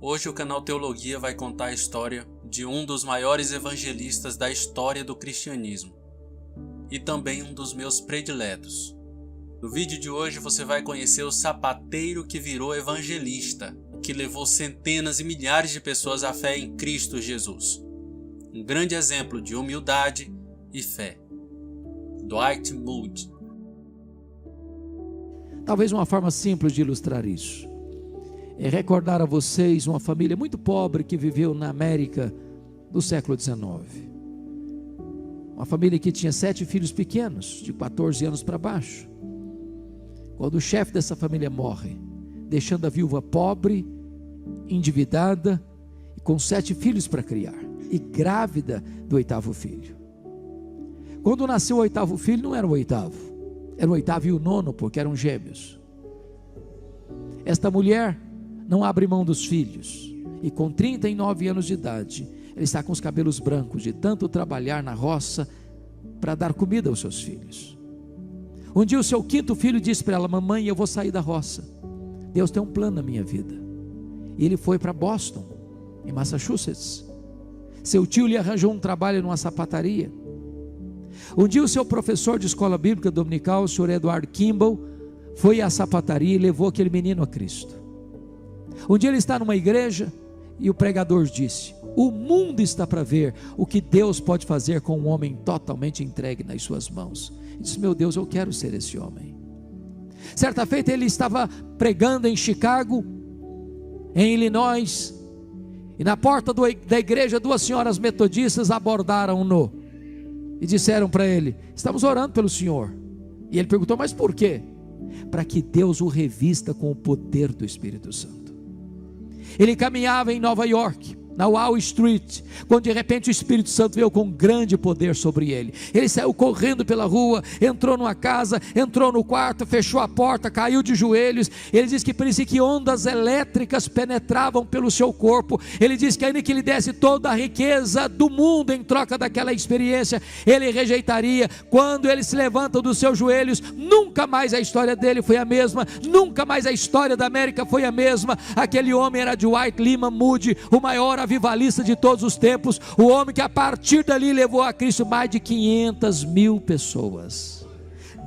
Hoje o canal Teologia vai contar a história de um dos maiores evangelistas da história do cristianismo e também um dos meus prediletos. No vídeo de hoje você vai conhecer o sapateiro que virou evangelista, que levou centenas e milhares de pessoas à fé em Cristo Jesus. Um grande exemplo de humildade e fé. Dwight Moody. Talvez uma forma simples de ilustrar isso é recordar a vocês uma família muito pobre que viveu na América do século XIX. Uma família que tinha 7 filhos pequenos, de 14 anos para baixo. Quando o chefe dessa família morre, deixando a viúva pobre, endividada e com 7 filhos para criar, e grávida do 8º filho. Quando nasceu o 8º filho, não era o 8º, era o 8º e o 9º, porque eram gêmeos. Esta mulher não abre mão dos filhos, e com 39 anos de idade, ela está com os cabelos brancos, de tanto trabalhar na roça, para dar comida aos seus filhos. Um dia o seu 5º filho disse para ela: mamãe, eu vou sair da roça, Deus tem um plano na minha vida. E ele foi para Boston, em Massachusetts. Seu tio lhe arranjou um trabalho numa sapataria. Um dia o seu professor de escola bíblica dominical, o senhor Edward Kimball, foi à sapataria e levou aquele menino a Cristo. Um dia ele está numa igreja e o pregador disse: o mundo está para ver o que Deus pode fazer com um homem totalmente entregue nas suas mãos. Ele disse: meu Deus, eu quero ser esse homem. Certa feita ele estava pregando em Chicago, em Illinois, e na porta da igreja 2 senhoras metodistas abordaram-no e disseram para ele: estamos orando pelo senhor. E ele perguntou: mas por quê? Para que Deus o revista com o poder do Espírito Santo. Ele caminhava em Nova York, na Wall Street, quando de repente o Espírito Santo veio com grande poder sobre ele. Ele saiu correndo pela rua, entrou numa casa, entrou no quarto, fechou a porta, caiu de joelhos. Ele diz que parecia que ondas elétricas penetravam pelo seu corpo. Ele diz que ainda que ele desse toda a riqueza do mundo em troca daquela experiência, ele rejeitaria. Quando ele se levanta dos seus joelhos, nunca mais a história dele foi a mesma, nunca mais a história da América foi a mesma. Aquele homem era Dwight Lyman Moody, o maior avivalista de todos os tempos, o homem que a partir dali levou a Cristo mais de 500 mil pessoas.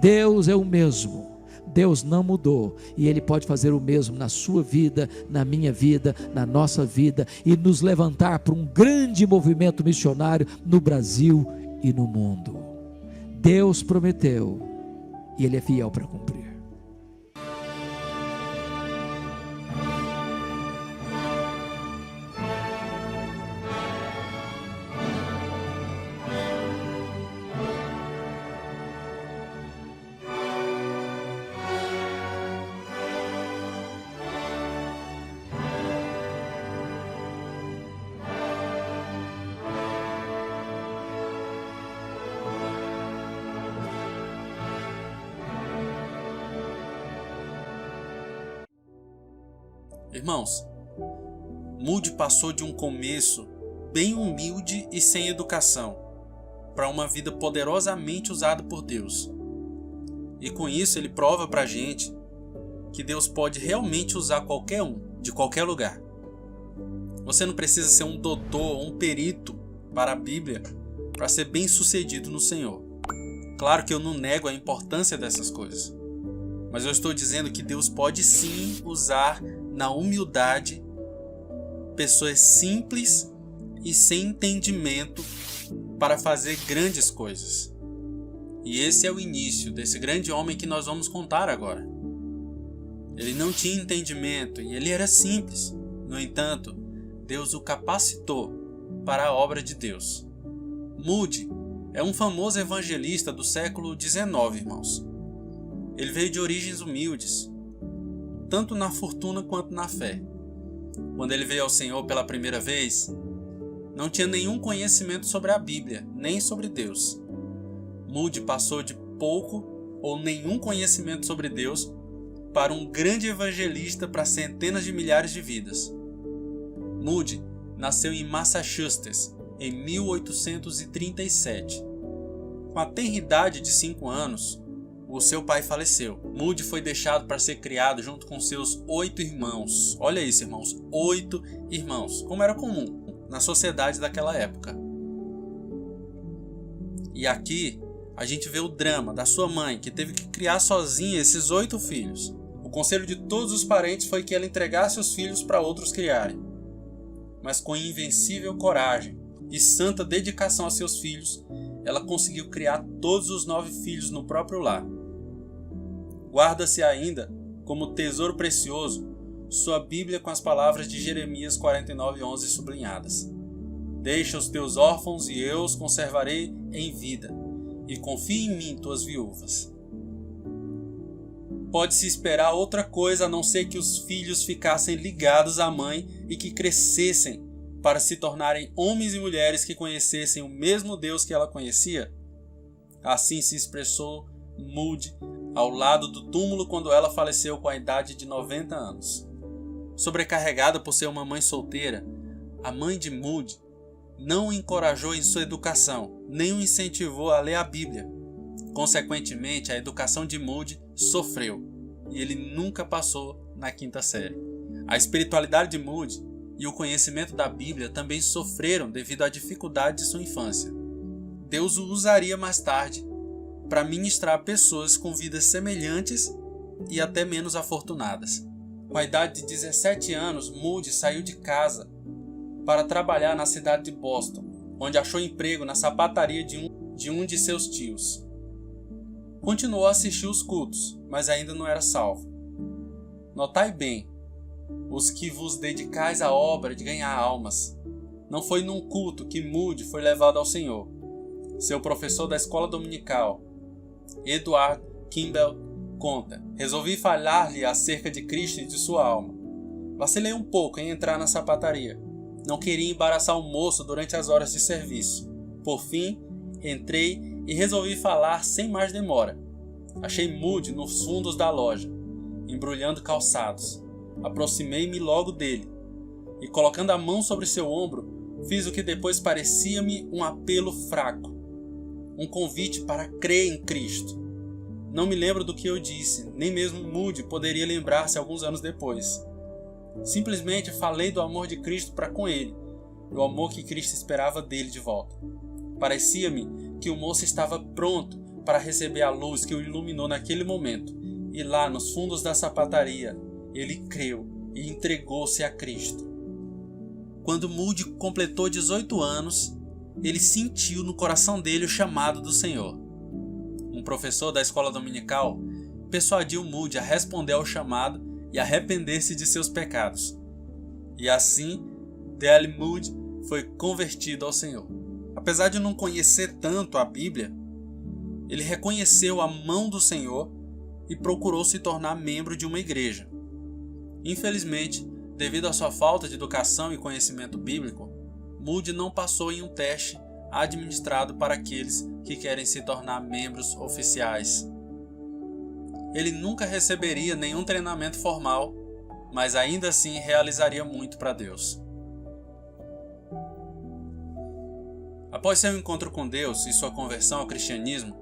Deus é o mesmo, Deus não mudou, e Ele pode fazer o mesmo na sua vida, na minha vida, na nossa vida, e nos levantar para um grande movimento missionário no Brasil e no mundo. Deus prometeu e Ele é fiel para cumprir. Irmãos, Moody passou de um começo bem humilde e sem educação para uma vida poderosamente usada por Deus. E com isso ele prova para a gente que Deus pode realmente usar qualquer um, de qualquer lugar. Você não precisa ser um doutor ou um perito para a Bíblia para ser bem sucedido no Senhor. Claro que eu não nego a importância dessas coisas, mas eu estou dizendo que Deus pode sim usar na humildade pessoas simples e sem entendimento para fazer grandes coisas. E esse é o início desse grande homem que nós vamos contar agora. Ele não tinha entendimento e ele era simples. No entanto, Deus o capacitou para a obra de Deus. Moody é um famoso evangelista do século XIX, irmãos. Ele veio de origens humildes, tanto na fortuna quanto na fé. Quando ele veio ao Senhor pela primeira vez, não tinha nenhum conhecimento sobre a Bíblia, nem sobre Deus. Moody passou de pouco ou nenhum conhecimento sobre Deus para um grande evangelista para centenas de milhares de vidas. Moody nasceu em Massachusetts em 1837. Com a tenra idade de 5 anos, o seu pai faleceu. Moody foi deixado para ser criado junto com seus 8 irmãos. Olha isso, irmãos, 8 irmãos, como era comum na sociedade daquela época. E aqui a gente vê o drama da sua mãe, que teve que criar sozinha esses 8 filhos. O conselho de todos os parentes foi que ela entregasse os filhos para outros criarem. Mas com invencível coragem e santa dedicação a seus filhos, ela conseguiu criar todos os 9 filhos no próprio lar. Guarda-se ainda, como tesouro precioso, sua Bíblia com as palavras de Jeremias 49:11 sublinhadas. Deixa os teus órfãos e eu os conservarei em vida, e confia em mim, tuas viúvas. Pode-se esperar outra coisa a não ser que os filhos ficassem ligados à mãe e que crescessem para se tornarem homens e mulheres que conhecessem o mesmo Deus que ela conhecia? Assim se expressou Moody ao lado do túmulo quando ela faleceu com a idade de 90 anos. Sobrecarregada por ser uma mãe solteira, a mãe de Moody não o encorajou em sua educação, nem o incentivou a ler a Bíblia. Consequentemente, a educação de Moody sofreu, e ele nunca passou na 5ª série. A espiritualidade de Moody e o conhecimento da Bíblia também sofreram devido à dificuldade de sua infância. Deus o usaria mais tarde para ministrar a pessoas com vidas semelhantes e até menos afortunadas. Com a idade de 17 anos, Moody saiu de casa para trabalhar na cidade de Boston, onde achou emprego na sapataria de um de seus tios. Continuou a assistir os cultos, mas ainda não era salvo. Notai bem, os que vos dedicais à obra de ganhar almas. Não foi num culto que Moody foi levado ao Senhor. Seu professor da escola dominical, Edward Kimball, conta: resolvi falar-lhe acerca de Cristo e de sua alma. Vacilei um pouco em entrar na sapataria. Não queria embaraçar o moço durante as horas de serviço. Por fim, entrei e resolvi falar sem mais demora. Achei Moody nos fundos da loja, embrulhando calçados. Aproximei-me logo dele e, colocando a mão sobre seu ombro, fiz o que depois parecia-me um apelo fraco, um convite para crer em Cristo. Não me lembro do que eu disse, nem mesmo Moody poderia lembrar-se alguns anos depois. Simplesmente falei do amor de Cristo para com ele, do amor que Cristo esperava dele de volta. Parecia-me que o moço estava pronto para receber a luz que o iluminou naquele momento, e lá nos fundos da sapataria, ele creu e entregou-se a Cristo. Quando Moody completou 18 anos, ele sentiu no coração dele o chamado do Senhor. Um professor da escola dominical persuadiu Moody a responder ao chamado e arrepender-se de seus pecados. E assim, D.L. Moody foi convertido ao Senhor. Apesar de não conhecer tanto a Bíblia, ele reconheceu a mão do Senhor e procurou se tornar membro de uma igreja. Infelizmente, devido à sua falta de educação e conhecimento bíblico, Moody não passou em um teste administrado para aqueles que querem se tornar membros oficiais. Ele nunca receberia nenhum treinamento formal, mas ainda assim realizaria muito para Deus. Após seu encontro com Deus e sua conversão ao cristianismo,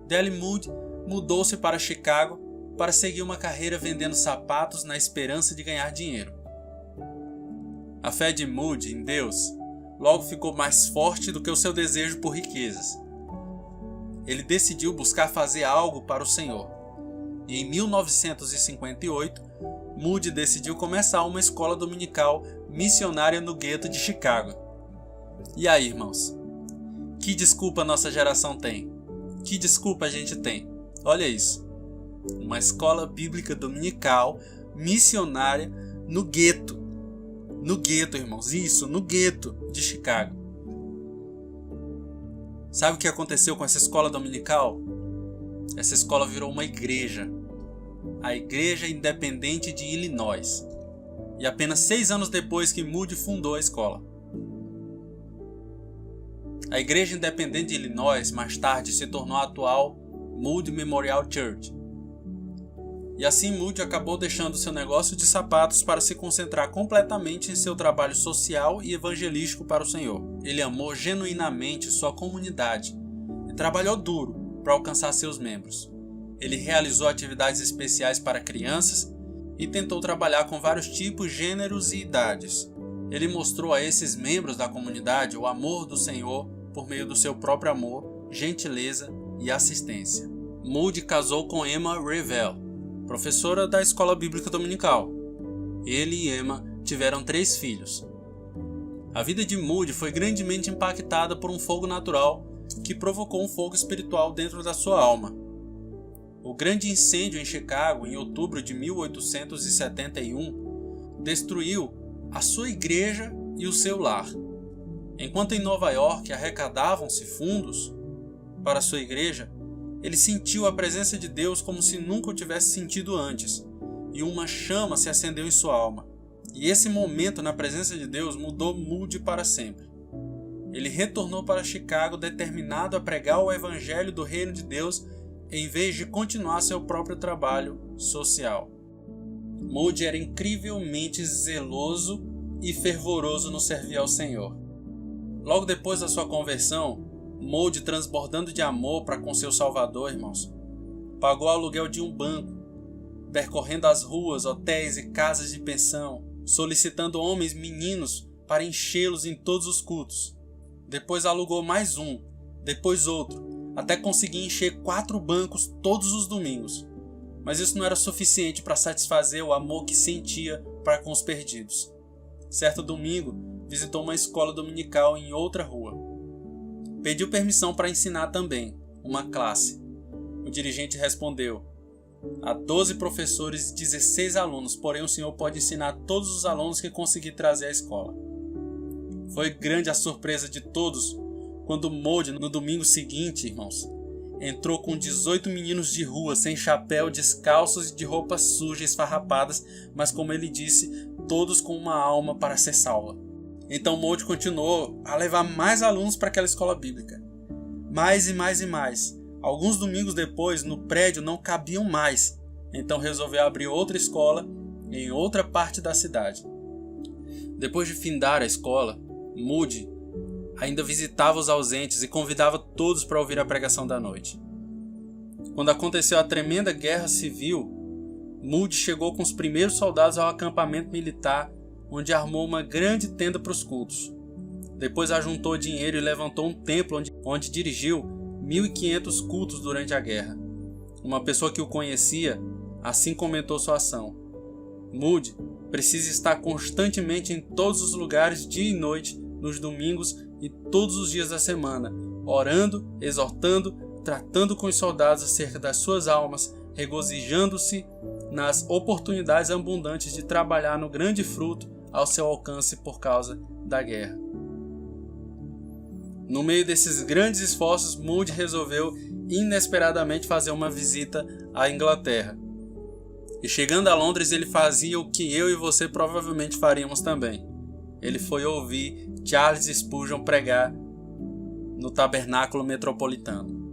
D.L. Moody mudou-se para Chicago para seguir uma carreira vendendo sapatos na esperança de ganhar dinheiro. A fé de Moody em Deus logo ficou mais forte do que o seu desejo por riquezas. Ele decidiu buscar fazer algo para o Senhor. E em 1958, Moody decidiu começar uma escola dominical missionária no gueto de Chicago. E aí, irmãos? Que desculpa nossa geração tem? Que desculpa a gente tem? Olha isso. Uma escola bíblica dominical missionária no gueto. No gueto, irmãos. Isso, no gueto de Chicago. Sabe o que aconteceu com essa escola dominical? Essa escola virou uma igreja. A Igreja Independente de Illinois. E apenas 6 anos depois que Moody fundou a escola. A Igreja Independente de Illinois mais tarde se tornou a atual Moody Memorial Church. E assim Moody acabou deixando seu negócio de sapatos para se concentrar completamente em seu trabalho social e evangelístico para o Senhor. Ele amou genuinamente sua comunidade e trabalhou duro para alcançar seus membros. Ele realizou atividades especiais para crianças e tentou trabalhar com vários tipos, gêneros e idades. Ele mostrou a esses membros da comunidade o amor do Senhor por meio do seu próprio amor, gentileza e assistência. Moody casou com Emma Revell, professora da escola bíblica dominical. Ele e Emma tiveram 3 filhos. A vida de Moody foi grandemente impactada por um fogo natural que provocou um fogo espiritual dentro da sua alma. O grande incêndio em Chicago, em outubro de 1871, destruiu a sua igreja e o seu lar. Enquanto em Nova York arrecadavam-se fundos para sua igreja, ele sentiu a presença de Deus como se nunca o tivesse sentido antes, e uma chama se acendeu em sua alma. E esse momento na presença de Deus mudou Moody para sempre. Ele retornou para Chicago determinado a pregar o evangelho do reino de Deus em vez de continuar seu próprio trabalho social. Moody era incrivelmente zeloso e fervoroso no servir ao Senhor. Logo depois da sua conversão, Moody, transbordando de amor para com seu Salvador, irmãos, pagou o aluguel de um banco, percorrendo as ruas, hotéis e casas de pensão, solicitando homens meninos para enchê-los em todos os cultos. Depois alugou mais um, depois outro, até conseguir encher 4 bancos todos os domingos. Mas isso não era suficiente para satisfazer o amor que sentia para com os perdidos. Certo domingo, visitou uma escola dominical em outra rua. Pediu permissão para ensinar também uma classe. O dirigente respondeu: há 12 professores e 16 alunos, porém o senhor pode ensinar todos os alunos que conseguir trazer à escola. Foi grande a surpresa de todos quando Moody, no domingo seguinte, irmãos, entrou com 18 meninos de rua, sem chapéu, descalços e de roupas sujas e esfarrapadas, mas como ele disse, todos com uma alma para ser salva. Então Moody continuou a levar mais alunos para aquela escola bíblica. Mais e mais e mais. Alguns domingos depois, no prédio não cabiam mais. Então resolveu abrir outra escola em outra parte da cidade. Depois de findar a escola, Moody ainda visitava os ausentes e convidava todos para ouvir a pregação da noite. Quando aconteceu a tremenda guerra civil, Moody chegou com os primeiros soldados ao acampamento militar, onde armou uma grande tenda para os cultos. Depois ajuntou dinheiro e levantou um templo onde dirigiu 1.500 cultos durante a guerra. Uma pessoa que o conhecia assim comentou sua ação: Moody precisa estar constantemente em todos os lugares, dia e noite, nos domingos e todos os dias da semana, orando, exortando, tratando com os soldados acerca das suas almas, regozijando-se nas oportunidades abundantes de trabalhar no grande fruto ao seu alcance por causa da guerra. No meio desses grandes esforços, Moody resolveu inesperadamente fazer uma visita à Inglaterra. E chegando a Londres, ele fazia o que eu e você provavelmente faríamos também. Ele foi ouvir Charles Spurgeon pregar no Tabernáculo Metropolitano.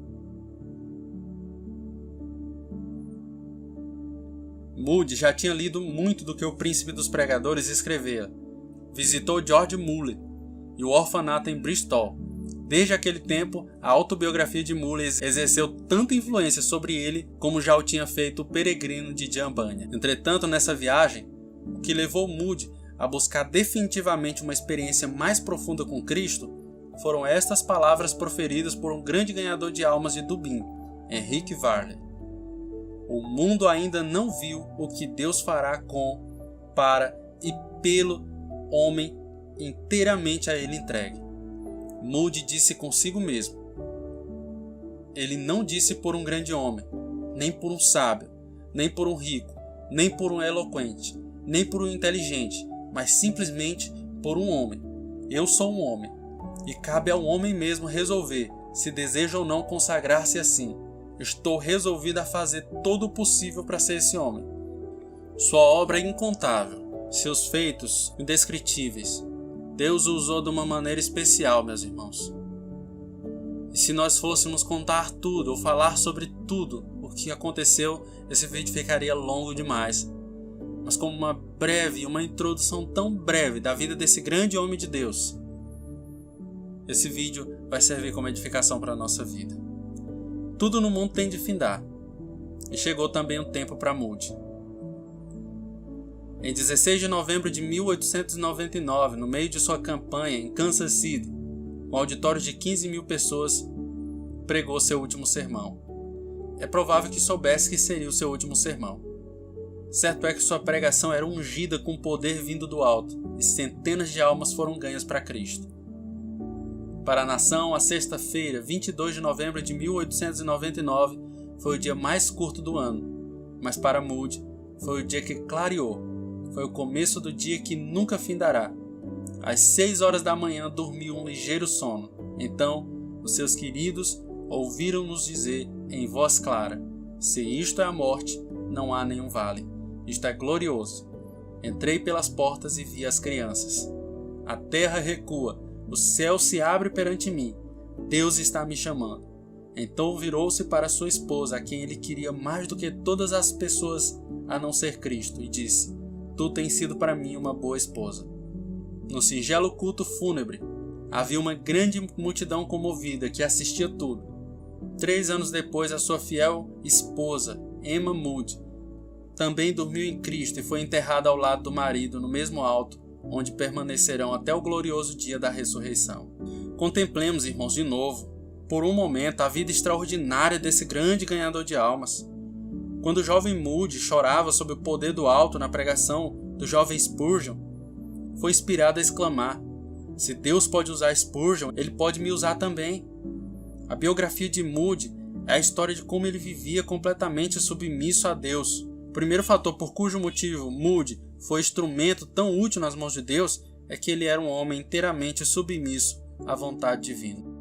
Moody já tinha lido muito do que o Príncipe dos Pregadores escrevera. Visitou George Muller e o orfanato em Bristol. Desde aquele tempo, a autobiografia de Muller exerceu tanta influência sobre ele como já o tinha feito o Peregrino de John Bunyan. Entretanto, nessa viagem, o que levou Moody a buscar definitivamente uma experiência mais profunda com Cristo foram estas palavras proferidas por um grande ganhador de almas de Dublin, Henrique Varley: o mundo ainda não viu o que Deus fará com, para e pelo homem inteiramente a ele entregue. Moody disse consigo mesmo. Ele não disse por um grande homem, nem por um sábio, nem por um rico, nem por um eloquente, nem por um inteligente, mas simplesmente por um homem. Eu sou um homem, e cabe ao homem mesmo resolver se deseja ou não consagrar-se assim. Estou resolvido a fazer todo o possível para ser esse homem. Sua obra é incontável, seus feitos indescritíveis. Deus o usou de uma maneira especial, meus irmãos. E se nós fôssemos contar tudo ou falar sobre tudo o que aconteceu, esse vídeo ficaria longo demais. Mas como uma introdução tão breve da vida desse grande homem de Deus, esse vídeo vai servir como edificação para a nossa vida. Tudo no mundo tem de findar. E chegou também o tempo para Moody. Em 16 de novembro de 1899, no meio de sua campanha em Kansas City, um auditório de 15 mil pessoas, pregou seu último sermão. É provável que soubesse que seria o seu último sermão. Certo é que sua pregação era ungida com poder vindo do alto, e centenas de almas foram ganhas para Cristo. Para a nação, a sexta-feira, 22 de novembro de 1899, foi o dia mais curto do ano, mas para Moody, foi o dia que clareou. Foi o começo do dia que nunca findará. Às 6 horas da manhã dormiu um ligeiro sono. Então, os seus queridos ouviram-nos dizer em voz clara: se isto é a morte, não há nenhum vale. Isto é glorioso. Entrei pelas portas e vi as crianças. A terra recua, o céu se abre perante mim. Deus está me chamando. Então virou-se para sua esposa, a quem ele queria mais do que todas as pessoas a não ser Cristo, e disse: tu tens sido para mim uma boa esposa. No singelo culto fúnebre, havia uma grande multidão comovida que assistia tudo. 3 anos depois, a sua fiel esposa, Emma Moody, também dormiu em Cristo e foi enterrada ao lado do marido no mesmo alto, onde permanecerão até o glorioso dia da ressurreição. Contemplemos, irmãos, de novo, por um momento, a vida extraordinária desse grande ganhador de almas. Quando o jovem Moody chorava sob o poder do alto na pregação do jovem Spurgeon, foi inspirado a exclamar: se Deus pode usar Spurgeon, ele pode me usar também. A biografia de Moody é a história de como ele vivia completamente submisso a Deus. O primeiro fator por cujo motivo Moody foi instrumento tão útil nas mãos de Deus é que ele era um homem inteiramente submisso à vontade divina.